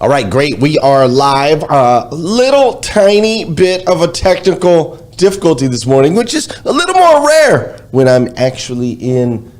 All right, great. We are live. Little tiny bit of a technical difficulty this morning, which is a little more rare when I'm actually in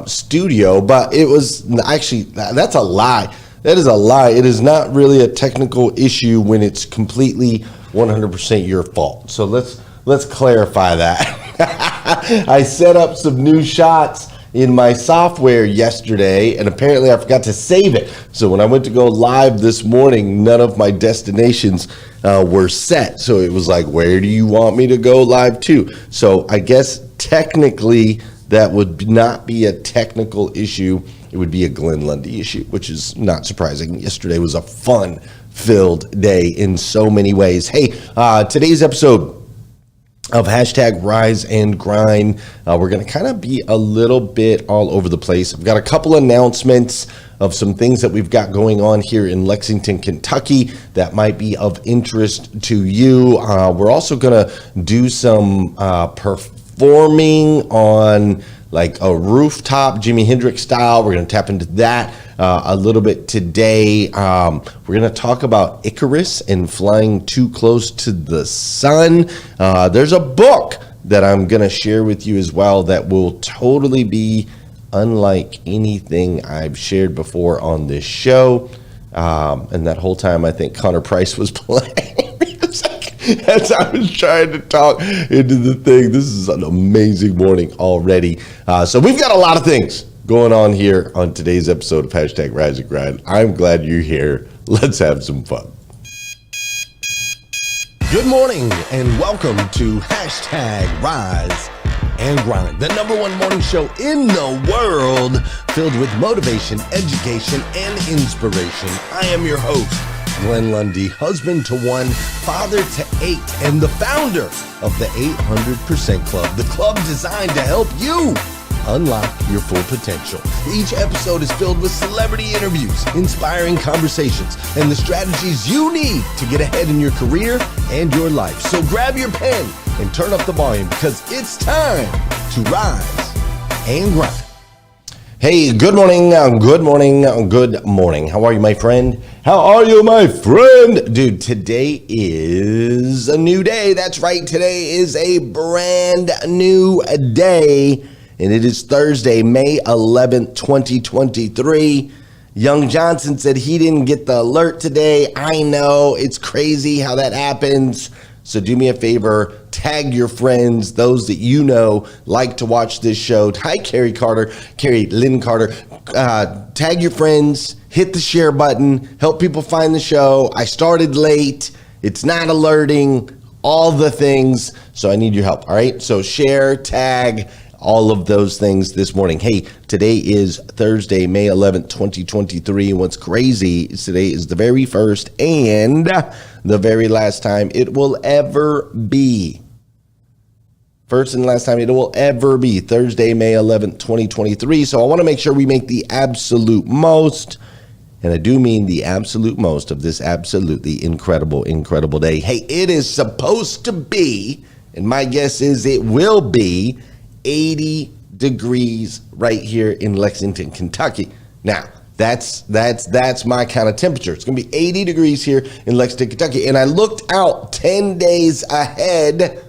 studio, but it was actually, that's a lie. That is a lie. It is not really a technical issue when it's completely 100% your fault. So let's clarify that. I set up some new shots in my software yesterday, and apparently I forgot to save it. So when I went to go live this morning, none of my destinations were set. So it was like, where do you want me to go live to? So I guess technically that would not be a technical issue. It would be a Glenn Lundy issue, which is not surprising. Yesterday was a fun-filled day in so many ways. Hey, today's episode of hashtag Rise and Grind. We're going to kind of be a little bit all over the place. I've got a couple announcements of some things that we've got going on here in Lexington, Kentucky that might be of interest to you. We're also going to do some performing on like a rooftop, Jimi Hendrix style. We're going to tap into that a little bit today. We're going to talk about Icarus and flying too close to the sun. There's a book that I'm going to share with you as well that will totally be unlike anything I've shared before on this show. And that whole time, I think Connor Price was playing. As I was trying to talk into the thing, this is an amazing morning already. So we've got a lot of things going on here on today's episode of hashtag Rise and Grind. I'm glad you're here. Let's have some fun. Good morning and welcome to hashtag Rise and Grind, the #1 morning show in the world filled with motivation, education, and inspiration. I am your host, Glenn Lundy, husband to 1, father to 8, and the founder of the 800% Club, the club designed to help you unlock your full potential. Each episode is filled with celebrity interviews, inspiring conversations, and the strategies you need to get ahead in your career and your life. So grab your pen and turn up the volume because it's time to rise and grind. Hey, good morning, good morning, good morning. How are you, my friend? How are you, my friend? Dude, today is a new day. That's right. Today is a brand new day, and it is Thursday, May 11th, 2023. Young Johnson said he didn't get the alert today. I know, it's crazy how that happens. So do me a favor, tag your friends, those that you know like to watch this show. Hi, Carrie Lynn Carter. Tag your friends, hit the share button, help people find the show. I started late. It's not alerting, all the things. So I need your help, all right? So share, tag, all of those things this morning. Hey, today is Thursday, May 11th, 2023. And what's crazy is today is the very first and the very last time it will ever be. First and last time it will ever be Thursday, May 11th, 2023. So I want to make sure we make the absolute most, and I do mean the absolute most of this absolutely incredible, incredible day. Hey, it is supposed to be, and my guess is it will be 80 degrees right here in Lexington, Kentucky. Now, that's my kind of temperature. It's going to be 80 degrees here in Lexington, Kentucky. And I looked out 10 days ahead,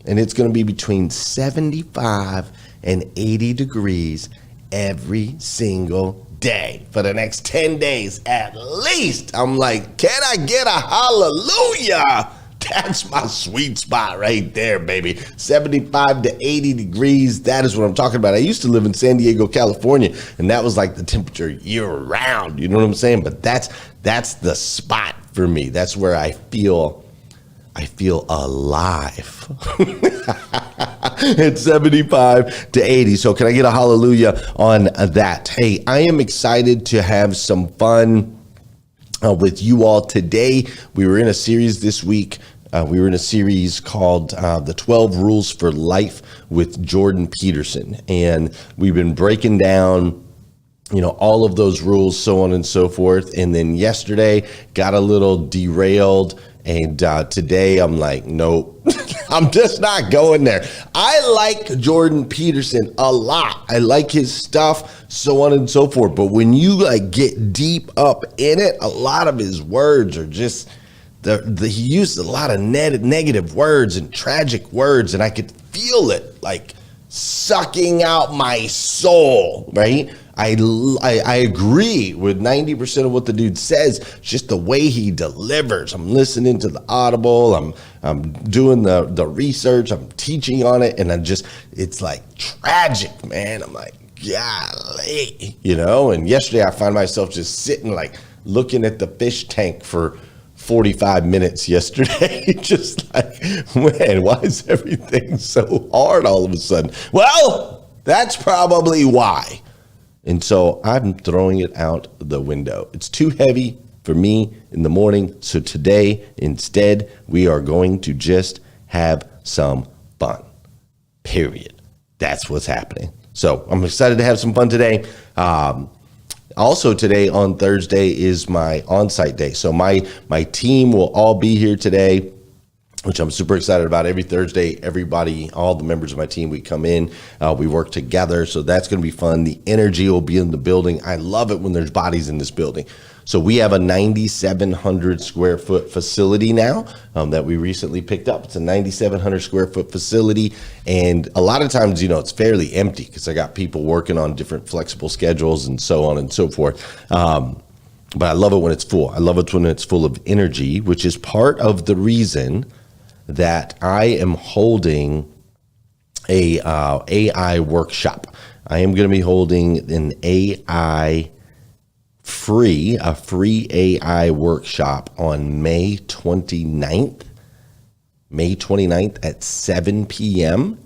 and it's going to be between 75 and 80 degrees every single day for the next 10 days at least. I'm like, can I get a hallelujah? That's my sweet spot right there, baby. 75 to 80 degrees. That is what I'm talking about. I used to live in San Diego, California, and that was like the temperature year round. You know what I'm saying? But that's the spot for me. That's where I feel alive. It's 75 to 80. So can I get a hallelujah on that? Hey, I am excited to have some fun with you all today. We were in a series this week. We were in a series called The 12 Rules for Life with Jordan Peterson. And we've been breaking down all of those rules, so on and so forth. And then yesterday got a little derailed. And today I'm like, nope, I'm just not going there. I like Jordan Peterson a lot. I like his stuff, so on and so forth. But when you get deep up in it, a lot of his words are just, he used a lot of negative words and tragic words. And I could feel it sucking out my soul, right? I agree with 90% of what the dude says, just the way he delivers. I'm listening to the Audible. I'm doing the research. I'm teaching on it. And it's tragic, man. I'm like, golly, and yesterday I found myself just sitting looking at the fish tank for 45 minutes yesterday. Just man, why is everything so hard all of a sudden? Well, that's probably why. And so I'm throwing it out the window. It's too heavy for me in the morning. So today, instead, we are going to just have some fun. Period. That's what's happening. So I'm excited to have some fun today. Also today on Thursday is my on-site day. So my team will all be here today, which I'm super excited about. Every Thursday, everybody, all the members of my team, we come in, we work together. So that's going to be fun. The energy will be in the building. I love it when there's bodies in this building. So we have a 9,700 square foot facility now that we recently picked up. It's a 9,700 square foot facility. And a lot of times, it's fairly empty because I got people working on different flexible schedules and so on and so forth. But I love it when it's full. I love it when it's full of energy, which is part of the reason that I am holding a AI workshop. I am going to be holding an free AI workshop on May 29th at 7 p.m.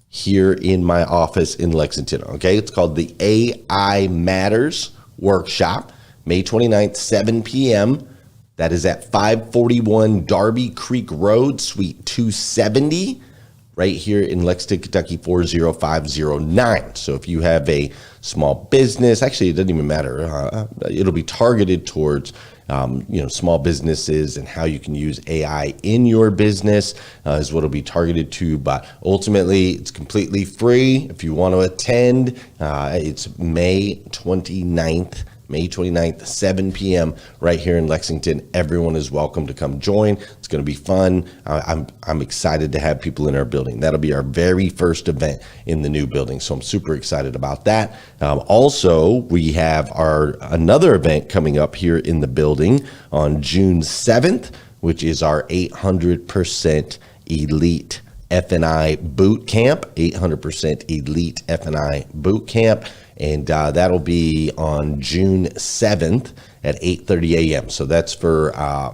here in my office in Lexington. Okay, it's called the AI Matters Workshop, May 29th, 7 p.m. That is at 541 Darby Creek Road, Suite 270, right here in Lexington, Kentucky, 40509. So if you have a small business, actually, it doesn't even matter. It'll be targeted towards, small businesses and how you can use AI in your business is what it'll be targeted to. But ultimately, it's completely free. If you want to attend, it's May 29th, 7 p.m. right here in Lexington. Everyone is welcome to come join. It's going to be fun. I'm excited to have people in our building. That'll be our very first event in the new building. So I'm super excited about that. Also, we have another event coming up here in the building on June 7th, which is our 800% Elite F&I Boot Camp, 800% Elite F&I Boot Camp. And that'll be on June 7th at 8:30 a.m. So that's for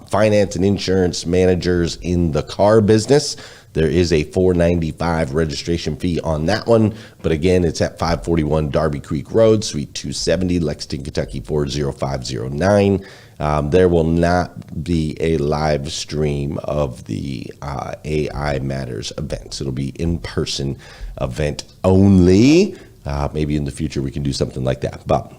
finance and insurance managers in the car business. There is a $495 registration fee on that one. But again, it's at 541 Darby Creek Road, Suite 270, Lexington, Kentucky, 40509. There will not be a live stream of the AI Matters events. It'll be in-person event only. Maybe in the future we can do something like that. But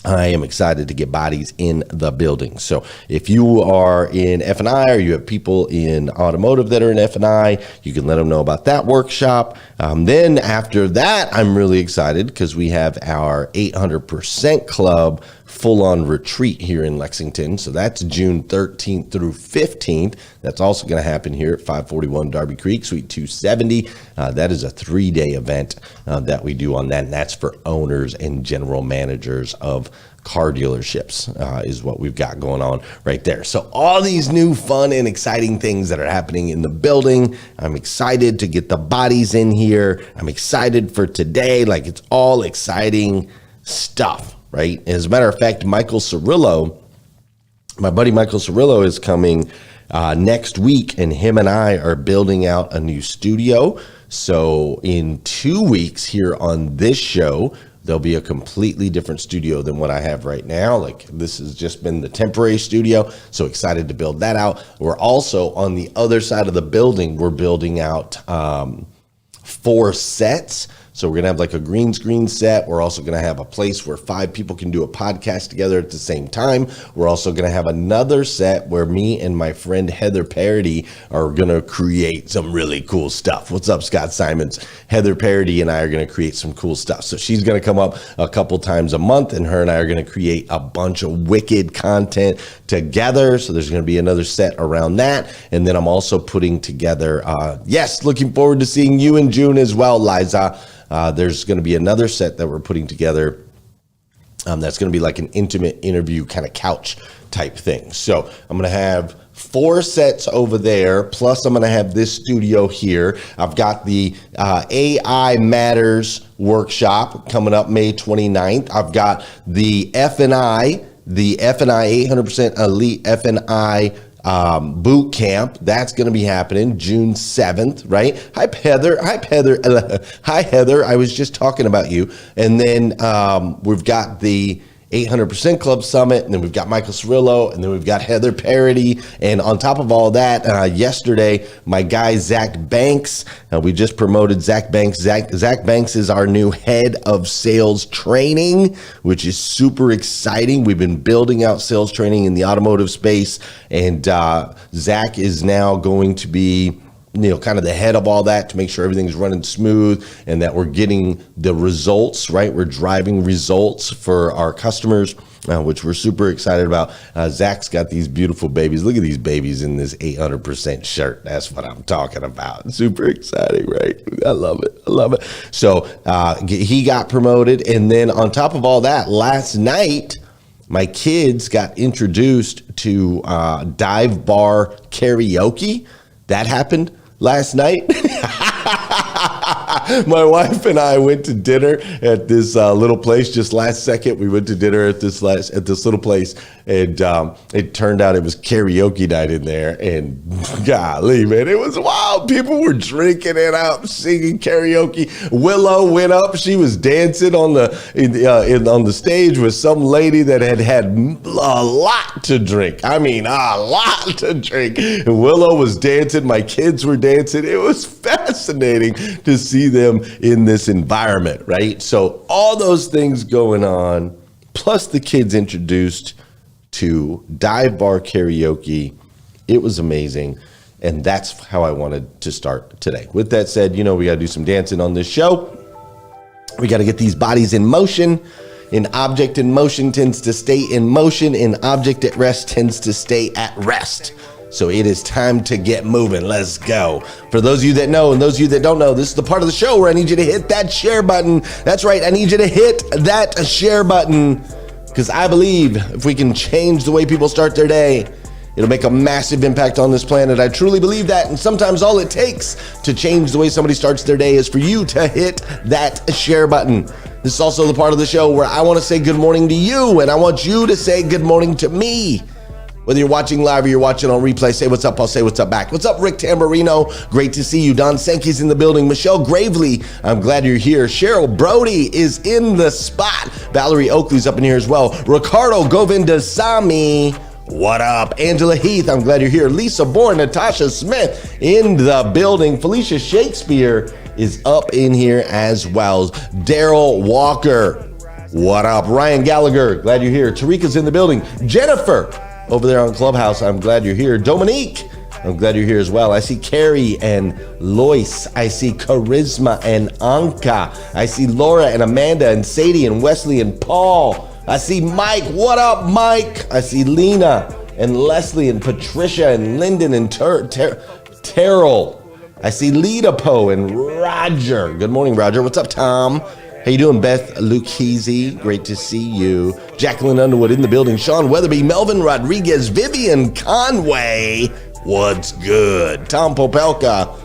I am excited to get bodies in the building. So if you are in F&I or you have people in automotive that are in F&I, you can let them know about that workshop. Then after that, I'm really excited because we have our 800% Club full-on retreat here in Lexington. So that's June 13th through 15th. That's also going to happen here at 541 Darby Creek, Suite 270. That is a 3-day event that we do on that, and that's for owners and general managers of car dealerships is what we've got going on right there. So all these new fun and exciting things that are happening in the building. I'm excited to get the bodies in here. I'm excited for today. It's all exciting stuff. Right. As a matter of fact, Michael Cirillo, my buddy Michael Cirillo is coming next week, and him and I are building out a new studio. So in 2 weeks here on this show, there'll be a completely different studio than what I have right now. This has just been the temporary studio. So excited to build that out. We're also on the other side of the building. We're building out 4 sets. So we're going to have like a green screen set. We're also going to have a place where 5 people can do a podcast together at the same time. We're also going to have another set where me and my friend Heather Parody are going to create some really cool stuff. What's up, Scott Simons? Heather Parody and I are going to create some cool stuff. So she's going to come up a couple times a month, and her and I are going to create a bunch of wicked content together. So there's going to be another set around that. And then I'm also putting together, looking forward to seeing you in June as well, Liza. There's going to be another set that we're putting together that's going to be like an intimate interview kind of couch type thing. So I'm going to have 4 sets over there, plus I'm going to have this studio here. I've got the AI Matters workshop coming up May 29th. I've got the F&I 800% Elite F&I boot camp. That's going to be happening June 7th, right? Hi, Heather. Hi, Heather. I was just talking about you. And then we've got the 800% Club Summit, and then we've got Michael Cirillo, and then we've got Heather Parody. And on top of all that, yesterday, my guy, Zach Banks, we just promoted Zach Banks. Zach Banks is our new head of sales training, which is super exciting. We've been building out sales training in the automotive space, and Zach is now going to be kind of the head of all that to make sure everything's running smooth and that we're getting the results, right? We're driving results for our customers, which we're super excited about. Zach's got these beautiful babies. Look at these babies in this 800% shirt. That's what I'm talking about. Super exciting, right? I love it. So he got promoted. And then on top of all that, last night, my kids got introduced to dive bar karaoke. That happened last night. My wife and I went to dinner at this little place just last second. We went to dinner at this little place, and it turned out it was karaoke night in there. And golly, man, it was wild. People were drinking it up, singing karaoke. Willow went up. She was dancing on the stage with some lady that had a lot to drink. I mean, a lot to drink. And Willow was dancing. My kids were dancing. It was fascinating to see them in this environment, right? So all those things going on, plus the kids introduced to dive bar karaoke. It was amazing. And that's how I wanted to start today. With that said, we got to do some dancing on this show. We got to get these bodies in motion. An object in motion tends to stay in motion. An object at rest tends to stay at rest. So it is time to get moving. Let's go. For those of you that know and those of you that don't know, this is the part of the show where I need you to hit that share button. That's right. I need you to hit that share button because I believe if we can change the way people start their day, it'll make a massive impact on this planet. I truly believe that. And sometimes all it takes to change the way somebody starts their day is for you to hit that share button. This is also the part of the show where I want to say good morning to you, and I want you to say good morning to me. Whether you're watching live or you're watching on replay, say what's up, I'll say what's up back. What's up, Rick Tamburino? Great to see you. Don Sankey's in the building. Michelle Gravely, I'm glad you're here. Cheryl Brody is in the spot. Valerie Oakley's up in here as well. Ricardo Govindasamy, what up? Angela Heath, I'm glad you're here. Lisa Bourne, Natasha Smith in the building. Felicia Shakespeare is up in here as well. Daryl Walker, what up? Ryan Gallagher, glad you're here. Tarika's in the building. Jennifer, over there on Clubhouse, I'm glad you're here. Dominique, I'm glad you're here as well. I see Carrie and Lois. I see Charisma and Anka. I see Laura and Amanda and Sadie and Wesley and Paul. I see Mike. What up, Mike? I see Lena and Leslie and Patricia and Lyndon and Terrell. I see Lita Poe and Roger. Good morning, Roger. What's up, Tom? How you doing, Beth Lucchese? Great to see you. Jacqueline Underwood in the building. Sean Weatherby, Melvin Rodriguez, Vivian Conway. What's good? Tom Popelka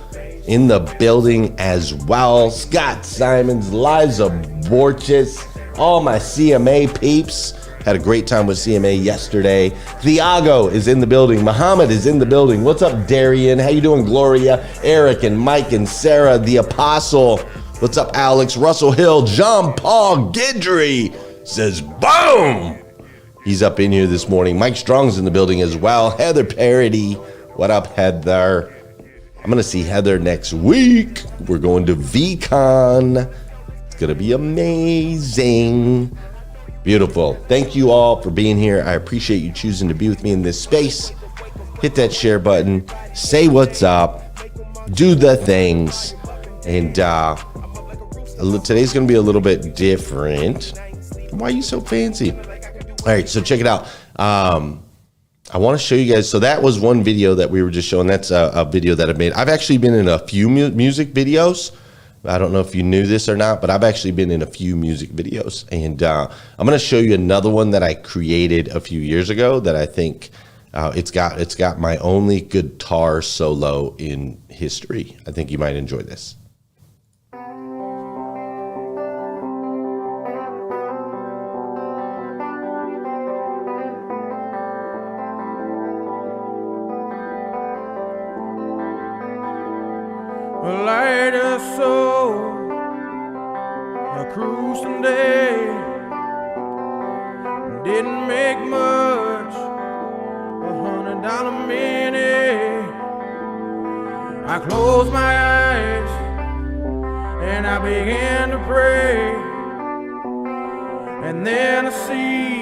in the building as well. Scott Simons, Liza Borges, all my CMA peeps. Had a great time with CMA yesterday. Thiago is in the building. Muhammad is in the building. What's up, Darian? How you doing, Gloria? Eric and Mike and Sarah, the Apostle. What's up, Alex? Russell Hill, John Paul Guidry says, boom! He's up in here this morning. Mike Strong's in the building as well. Heather Parody. What up, Heather? I'm going to see Heather next week. We're going to VCon. going to be amazing. Beautiful. Thank you all for being here. I appreciate you choosing to be with me in this space. Hit that share button. Say what's up. Do the things. And today's going to be a little bit different. Why are you so fancy? All right, so check it out. I want to show you guys. So that was one video that we were just showing. That's a video that I made. I've actually been in a few music videos. I don't know if you knew this or not, but I've actually been in a few music videos. And I'm going to show you another one that I created a few years ago that I think it's got my only guitar solo in history. I think you might enjoy this. Light a soul, a cruising day, didn't make much, $100 minute. I closed my eyes and I began to pray, and then I see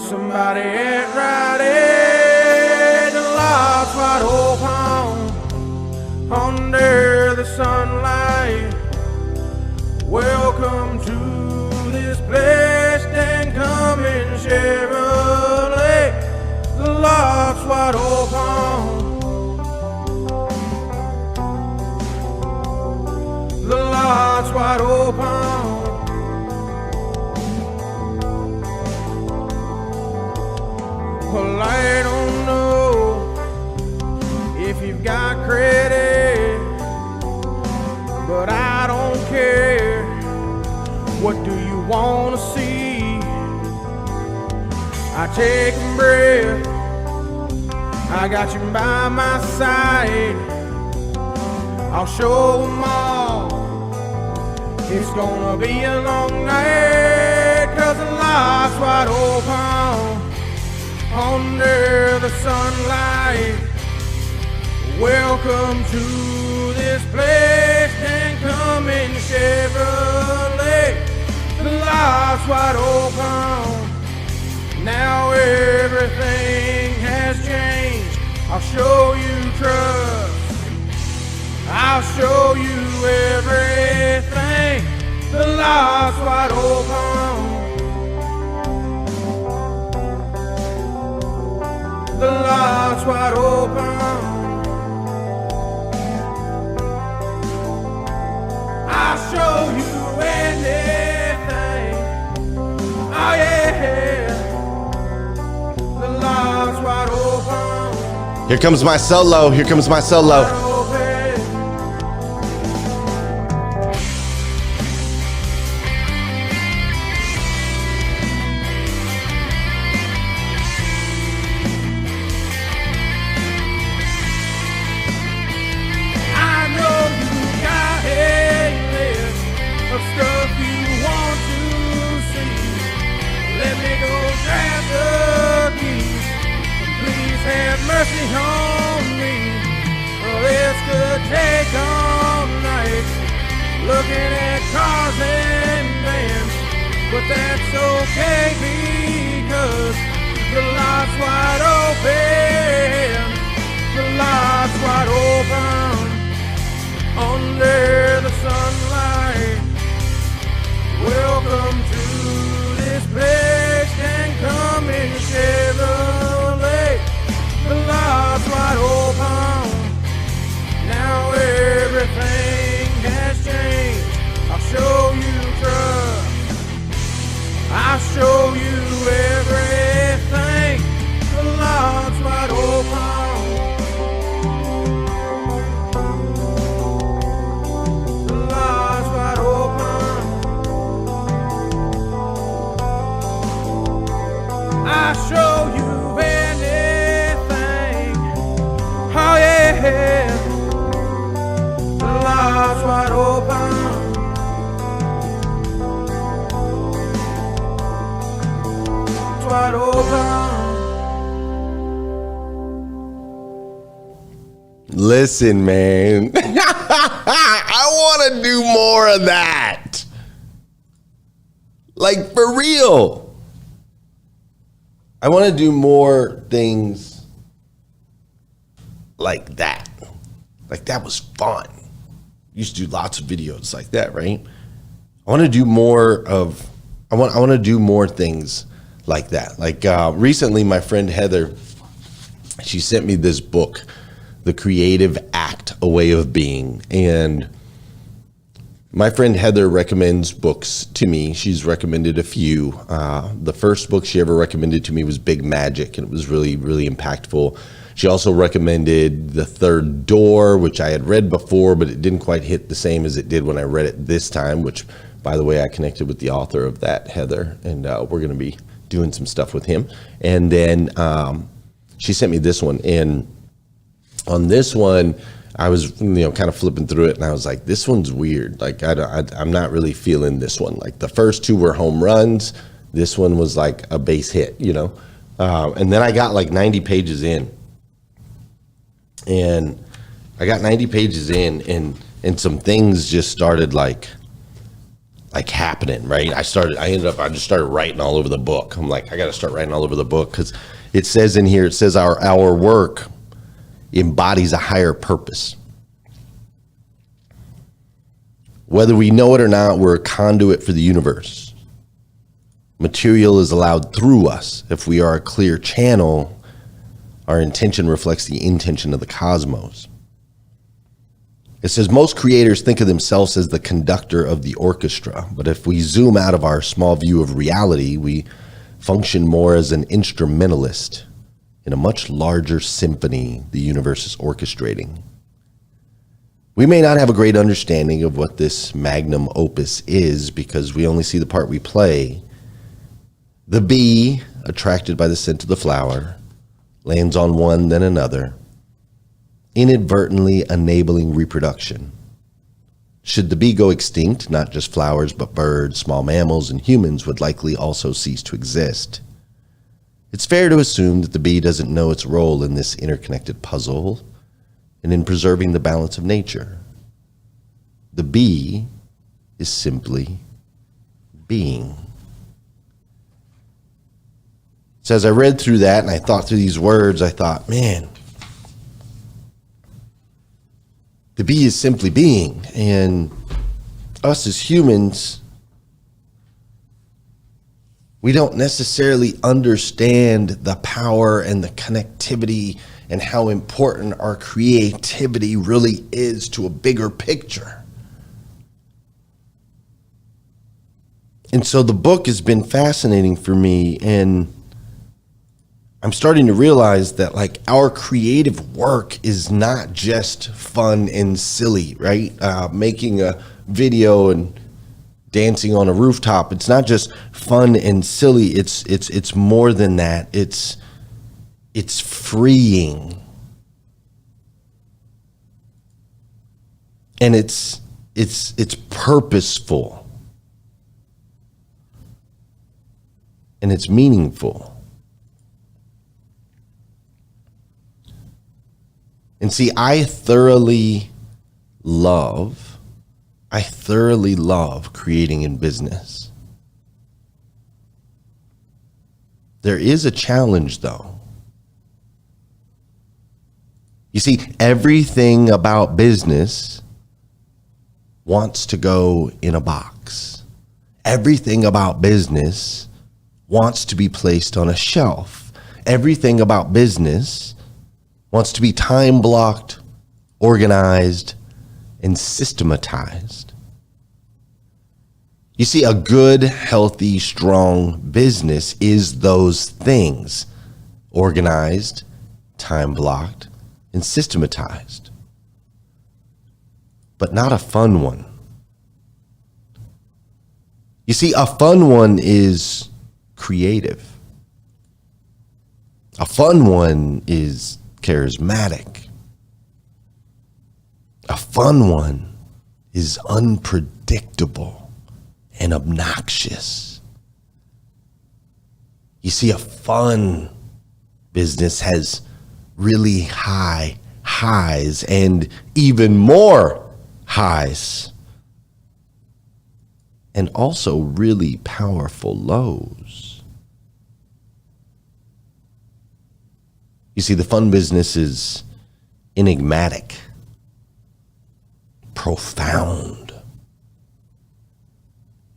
somebody at Rite Aid, the lights wide open under the sunlight. Welcome to this place, and come in Chevrolet. The lights wide open. The lights wide open. Well, I don't know if you've got credit, but I don't care. What do you want to see? I take a breath, I got you by my side. I'll show them all it's gonna be a long night, 'cause the lights wide open under the sunlight. Welcome to this place, and come in Chevrolet. The lights wide open. Now everything has changed. I'll show you trust. I'll show you everything. The lights wide open. The lights wide open. I'll show you anything. Oh yeah. The lights wide open. Here comes my solo. Here comes my solo. Stuff you want to see. Let me go grab the keys. Please have mercy on me. Well, this could take all night, looking at cars and vans, but that's okay because the lights wide open. The lights wide open under the sunlight. Welcome to this place, and come in Chevrolet. The lights wide open. Now everything has changed. I'll show you trust. I'll show you everything. The lights wide open. The lights wide open. I'll show you anything. Oh yeah. The lights wide open. It's wide open. Listen, man. I want want to do more of that. Like, for real. I want to do more things like that. Like, that was fun. Used to do lots of videos like that, right? I want to do more of, I want to do more things like that. Like recently, my friend Heather, she sent me this book, The Creative Act, A Way of Being. And my friend Heather recommends books to me. She's recommended a few. The first book she ever recommended to me was Big Magic, and it was really, really impactful. She also recommended The Third Door, which I had read before, but it didn't quite hit the same as it did when I read it this time, which, by the way, I connected with the author of that, Heather, and we're going to be doing some stuff with him. And then she sent me this one. And on this one, I was, kind of flipping through it, and I was like, this one's weird. Like, I'm not really feeling this one. Like, the first two were home runs. This one was like a base hit, and then I got like 90 pages in. And I got 90 pages in, and some things just started like happening, right? I just started writing all over the book. I'm like, I got to start writing all over the book, because it says in here, our work embodies a higher purpose. Whether we know it or not, we're a conduit for the universe. Material is allowed through us. If we are a clear channel, our intention reflects the intention of the cosmos. It says most creators think of themselves as the conductor of the orchestra, but if we zoom out of our small view of reality, we function more as an instrumentalist in a much larger symphony the universe is orchestrating. We may not have a great understanding of what this magnum opus is because we only see the part we play. The bee, attracted by the scent of the flower, lands on one, then another, inadvertently enabling reproduction. Should the bee go extinct, not just flowers, but birds, small mammals, and humans would likely also cease to exist. It's fair to assume that the bee doesn't know its role in this interconnected puzzle and in preserving the balance of nature. The bee is simply being. So as I read through that and I thought through these words, I thought, man, the bee is simply being. And us as humans, we don't necessarily understand the power and the connectivity and how important our creativity really is to a bigger picture. And so the book has been fascinating for me, and I'm starting to realize that like our creative work is not just fun and silly, right? Making a video and dancing on a rooftop. It's not just fun and silly. It's more than that. It's freeing. And it's purposeful. And it's meaningful. And see, I thoroughly love creating in business. There is a challenge, though. You see, everything about business wants to go in a box. Everything about business wants to be placed on a shelf. Everything about business wants to be time blocked, organized, and systematized. You see, a good, healthy, strong business is those things: organized, time blocked, and systematized. But not a fun one. You see, a fun one is creative. A fun one is charismatic. A fun one is unpredictable and obnoxious. You see, a fun business has really high highs and even more highs and also really powerful lows. You see, the fun business is enigmatic, profound.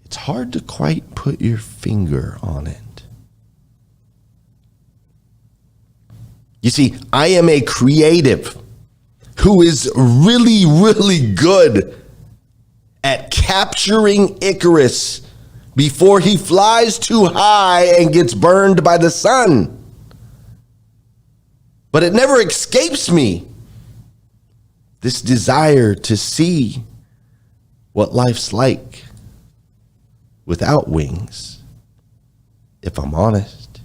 It's hard to quite put your finger on it. You see, I am a creative who is really, really good at capturing Icarus before he flies too high and gets burned by the sun. But it never escapes me, this desire to see what life's like without wings, if I'm honest.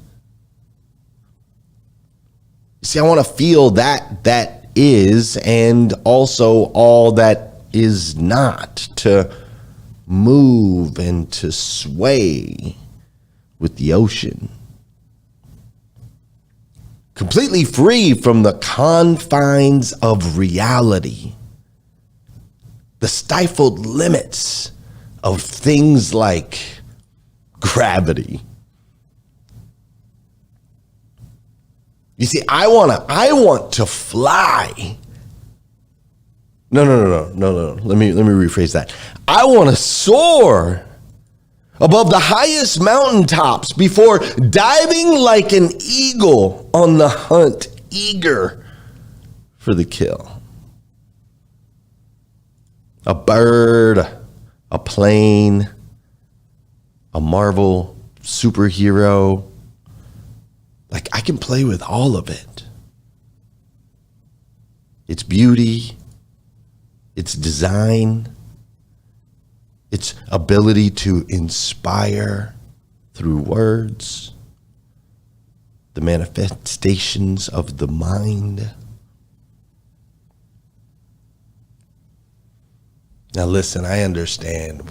See, I want to feel that is, and also all that is not, to move and to sway with the ocean. Completely free from the confines of reality, the stifled limits of things like gravity. You see, I want to fly. No. Let me rephrase that. I want to soar above the highest mountaintops before diving like an eagle on the hunt, eager for the kill. A bird, a plane, a Marvel superhero. Like, I can play with all of it. Its beauty, its design, its ability to inspire through words, the manifestations of the mind. Now listen, I understand.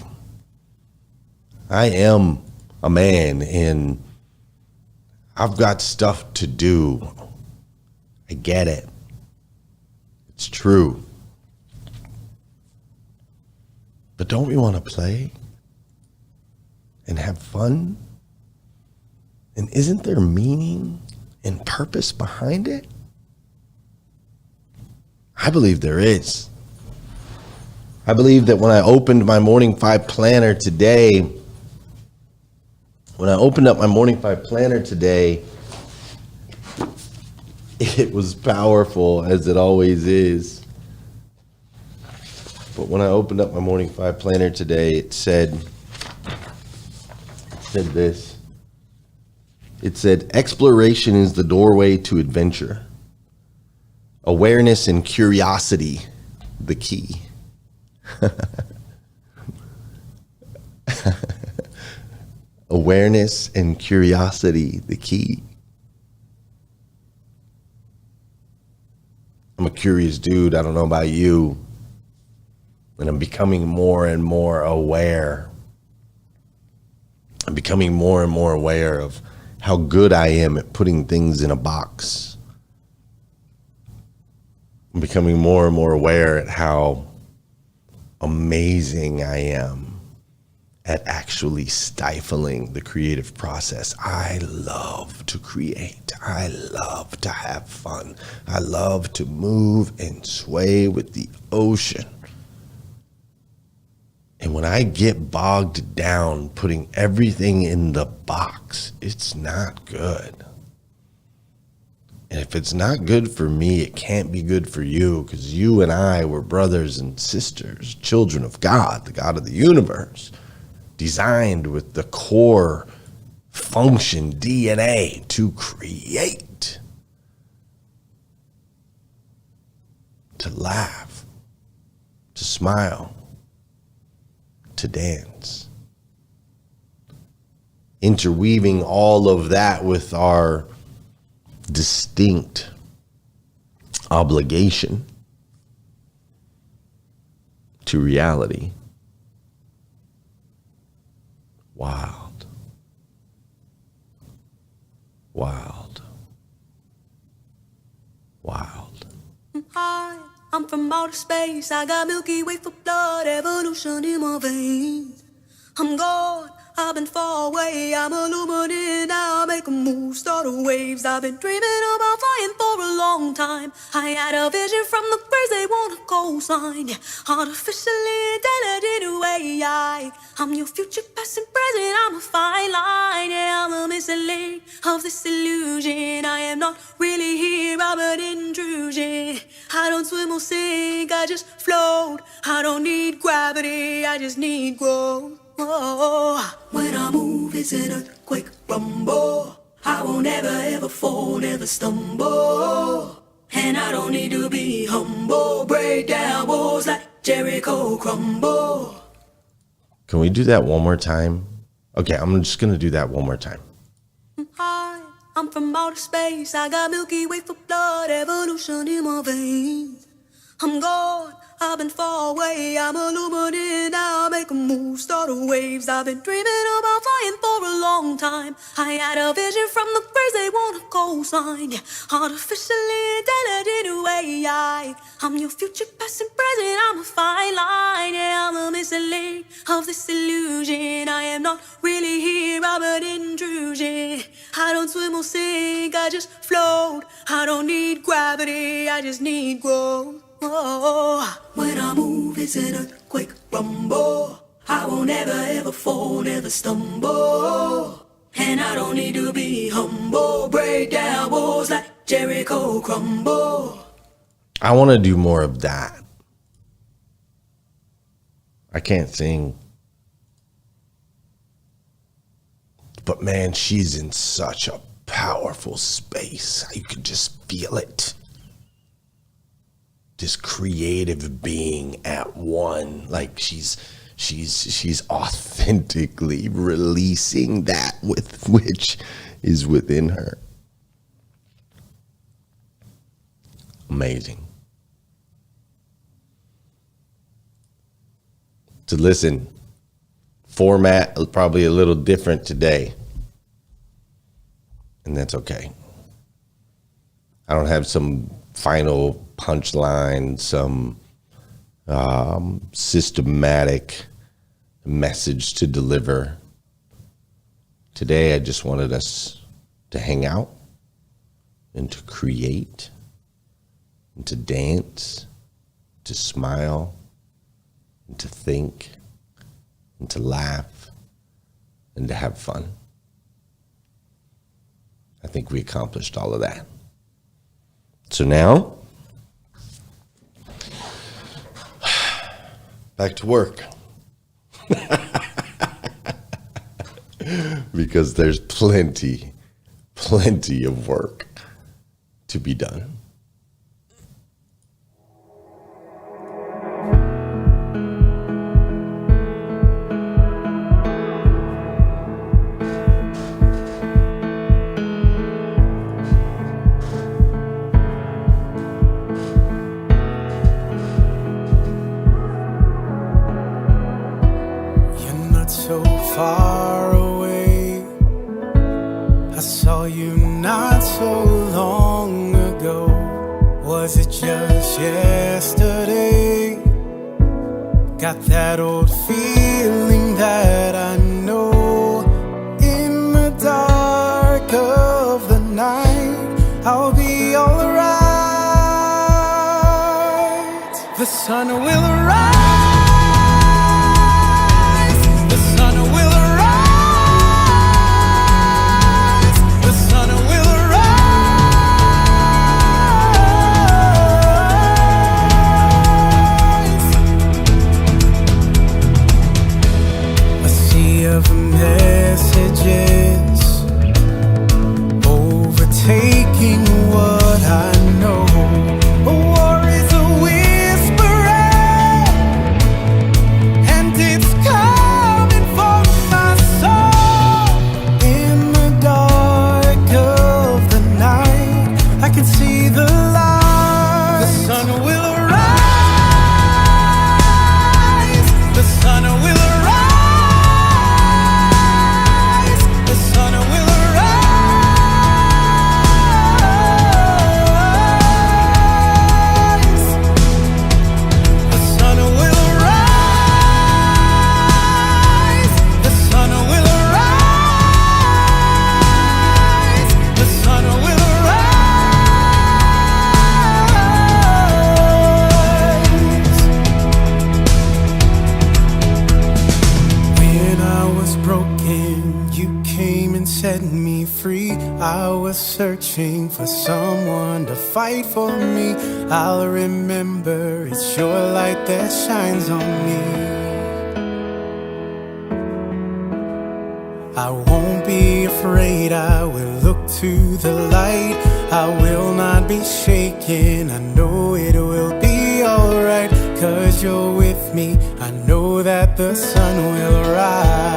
I am a man and I've got stuff to do. I get it. It's true. But don't we want to play and have fun? And isn't there meaning and purpose behind it? I believe there is. I believe that when I opened my Morning 5 planner today, it was powerful, as it always is. But when I opened up my Morning 5 planner today, it said this. It said, exploration is the doorway to adventure. Awareness and curiosity, the key. Awareness and curiosity, the key. I'm a curious dude. I don't know about you. And I'm becoming more and more aware. I'm becoming more and more aware of how good I am at putting things in a box. I'm becoming more and more aware at how amazing I am at actually stifling the creative process. I love to create. I love to have fun. I love to move and sway with the ocean. And when I get bogged down putting everything in the box, it's not good. And if it's not good for me, it can't be good for you, because you and I were brothers and sisters, children of God, the God of the universe, designed with the core function, DNA, to create, to laugh, to smile, to dance. Interweaving all of that with our distinct obligation to reality. Wild. Wild. Wild. Hi, I'm from outer space. I got Milky Way for blood, evolution in my veins. I'm gone, I've been far away. I'm illuminated now, make a move, start a waves. I've been dreaming about flying for a long time. I had a vision from the birds, they want a cosign. Yeah, artificially intelligent way. I'm your future, past and present, I'm a fine line. Yeah, I'm a missing link of this illusion. I am not really here, I'm an intrusion. I don't swim or sink, I just float. I don't need gravity, I just need growth. Oh, when I move, it's an earthquake rumble. I won't ever ever fall, never stumble. And I don't need to be humble. Break down walls like Jericho crumble. Can we do that one more time? Okay, I'm just gonna do that one more time. Hi, I'm from outer space. I got Milky Way for blood, evolution in my veins. I'm gone, I've been far away. I'm illuminated now, make a move, start a waves. I've been dreaming about flying for a long time. I had a vision from the birds, they want a cosign. Yeah, artificially intelligent way. I'm your future, past and present, I'm a fine line. Yeah, I'm a missing link of this illusion. I am not really here, I'm an intrusion. I don't swim or sink, I just float. I don't need gravity, I just need growth. Oh, when I move, it's an earthquake rumble. I won't ever ever fall, never stumble. And I don't need to be humble. Break down walls like Jericho crumble. I want to do more of that. I can't sing. But man, she's in such a powerful space. You can just feel it. This creative being at one, like she's authentically releasing that with which is within her. Amazing. To listen, format probably a little different today, and that's okay. I don't have some final punchline, some systematic message to deliver. Today, I just wanted us to hang out and to create and to dance, to smile and to think and to laugh and to have fun. I think we accomplished all of that. So now, back to work. Because there's plenty of work to be done. So far away, I saw you not so long ago. Was it just yesterday? Got that old feeling that I know. In the dark of the night, I'll be alright. The sun will arise. Messages overtaking what I know. A war is a whisper was searching for someone to fight for me, I'll remember it's your light that shines on me. I won't be afraid, I will look to the light. I will not be shaken, I know it will be alright. 'Cause you're with me, I know that the sun will rise.